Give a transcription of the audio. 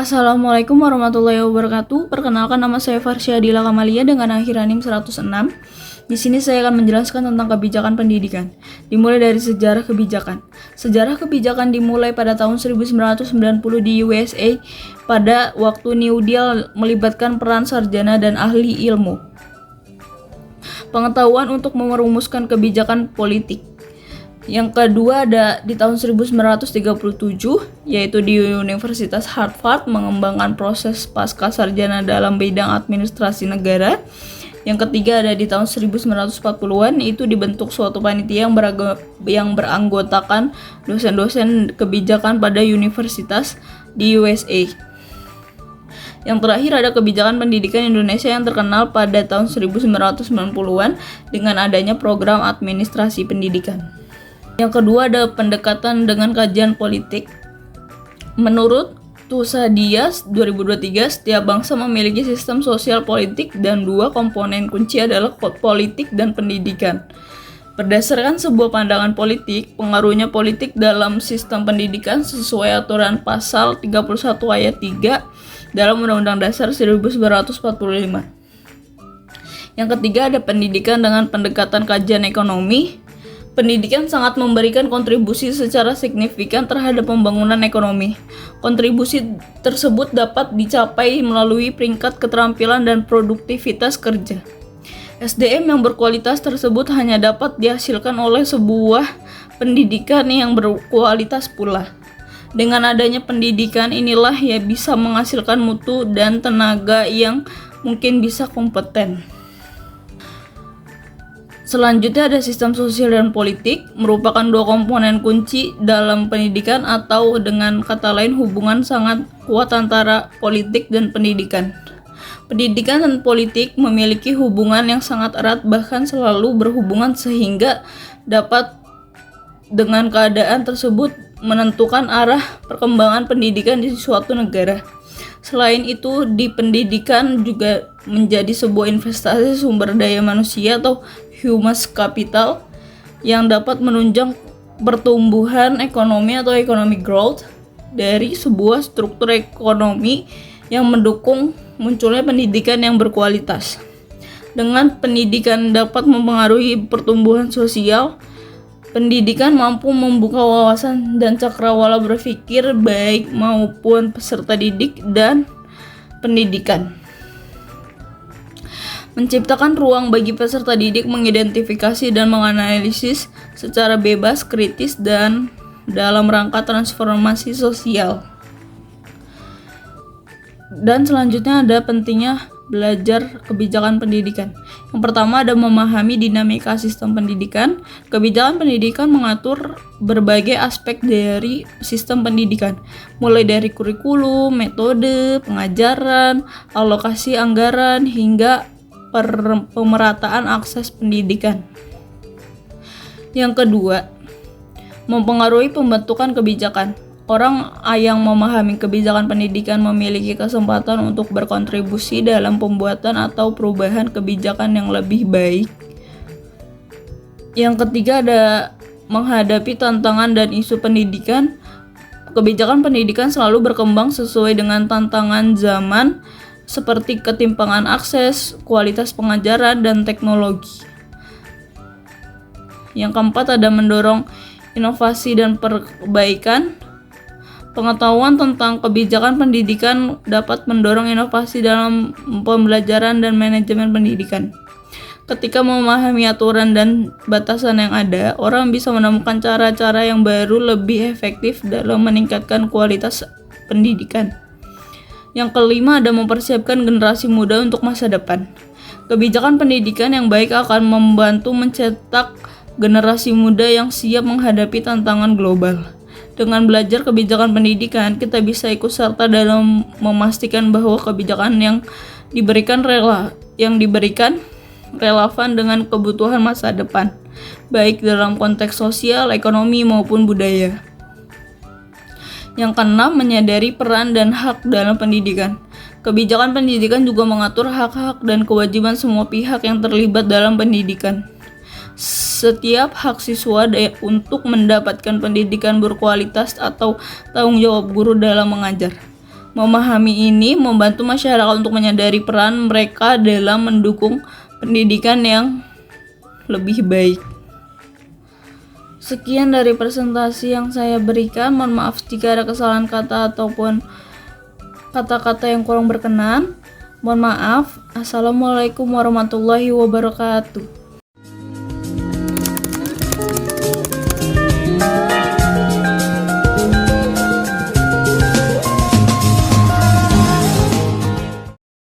Assalamualaikum warahmatullahi wabarakatuh. Perkenalkan, nama saya Farsya Adila Kamalia dengan akhir NIM 106. Di sini saya akan menjelaskan tentang kebijakan pendidikan. Dimulai dari sejarah kebijakan. Sejarah kebijakan dimulai pada tahun 1990 di USA pada waktu New Deal melibatkan peran sarjana dan ahli ilmu pengetahuan untuk merumuskan kebijakan politik. Yang kedua ada di tahun 1937, yaitu di Universitas Harvard mengembangkan proses pasca sarjana dalam bidang administrasi negara. Yang ketiga ada di tahun 1940-an, itu dibentuk suatu panitia yang beranggotakan dosen-dosen kebijakan pada universitas di USA. Yang terakhir ada kebijakan pendidikan Indonesia yang terkenal pada tahun 1990-an dengan adanya program administrasi pendidikan. Yang kedua ada pendekatan dengan kajian politik. Menurut Tusadias 2023, setiap bangsa memiliki sistem sosial politik dan dua komponen kunci adalah politik dan pendidikan. Berdasarkan sebuah pandangan politik, pengaruhnya politik dalam sistem pendidikan sesuai aturan pasal 31 ayat 3 dalam Undang-Undang Dasar 1945. Yang ketiga ada pendidikan dengan pendekatan kajian ekonomi. Pendidikan sangat memberikan kontribusi secara signifikan terhadap pembangunan ekonomi. Kontribusi tersebut dapat dicapai melalui peringkat keterampilan dan produktivitas kerja. SDM yang berkualitas tersebut hanya dapat dihasilkan oleh sebuah pendidikan yang berkualitas pula. Dengan adanya pendidikan inilah yang bisa menghasilkan mutu dan tenaga yang mungkin bisa kompeten. Selanjutnya ada sistem sosial dan politik, merupakan dua komponen kunci dalam pendidikan, atau dengan kata lain hubungan sangat kuat antara politik dan pendidikan. Pendidikan dan politik memiliki hubungan yang sangat erat, bahkan selalu berhubungan, sehingga dapat dengan keadaan tersebut menentukan arah perkembangan pendidikan di suatu negara. Selain itu, di pendidikan juga menjadi sebuah investasi sumber daya manusia atau human capital yang dapat menunjang pertumbuhan ekonomi atau economic growth dari sebuah struktur ekonomi yang mendukung munculnya pendidikan yang berkualitas. Dengan pendidikan dapat mempengaruhi pertumbuhan sosial, pendidikan mampu membuka wawasan dan cakrawala berpikir baik maupun peserta didik dan pendidikan. Menciptakan ruang bagi peserta didik mengidentifikasi dan menganalisis secara bebas, kritis, dan dalam rangka transformasi sosial. Dan selanjutnya ada pentingnya belajar kebijakan pendidikan. Yang pertama ada memahami dinamika sistem pendidikan. Kebijakan pendidikan mengatur berbagai aspek dari sistem pendidikan, mulai dari kurikulum, metode pengajaran, alokasi anggaran, hingga pemerataan akses pendidikan. Yang kedua, mempengaruhi pembentukan kebijakan. Orang yang memahami kebijakan pendidikan memiliki kesempatan untuk berkontribusi dalam pembuatan atau perubahan kebijakan yang lebih baik. Yang ketiga ada menghadapi tantangan dan isu pendidikan. Kebijakan pendidikan selalu berkembang sesuai dengan tantangan zaman, seperti ketimpangan akses, kualitas pengajaran, dan teknologi. Yang keempat ada mendorong inovasi dan perbaikan. Pengetahuan tentang kebijakan pendidikan dapat mendorong inovasi dalam pembelajaran dan manajemen pendidikan. Ketika memahami aturan dan batasan yang ada, orang bisa menemukan cara-cara yang baru lebih efektif dalam meningkatkan kualitas pendidikan. Yang kelima ada mempersiapkan generasi muda untuk masa depan. Kebijakan pendidikan yang baik akan membantu mencetak generasi muda yang siap menghadapi tantangan global. Dengan belajar kebijakan pendidikan, kita bisa ikut serta dalam memastikan bahwa kebijakan yang diberikan relevan dengan kebutuhan masa depan, baik dalam konteks sosial, ekonomi, maupun budaya. Yang keenam, menyadari peran dan hak dalam pendidikan. Kebijakan pendidikan juga mengatur hak-hak dan kewajiban semua pihak yang terlibat dalam pendidikan. Setiap hak siswa untuk mendapatkan pendidikan berkualitas atau tanggung jawab guru dalam mengajar. Memahami ini membantu masyarakat untuk menyadari peran mereka dalam mendukung pendidikan yang lebih baik. Sekian dari presentasi yang saya berikan. Mohon maaf jika ada kesalahan kata ataupun kata-kata yang kurang berkenan. Mohon maaf. Assalamualaikum warahmatullahi wabarakatuh.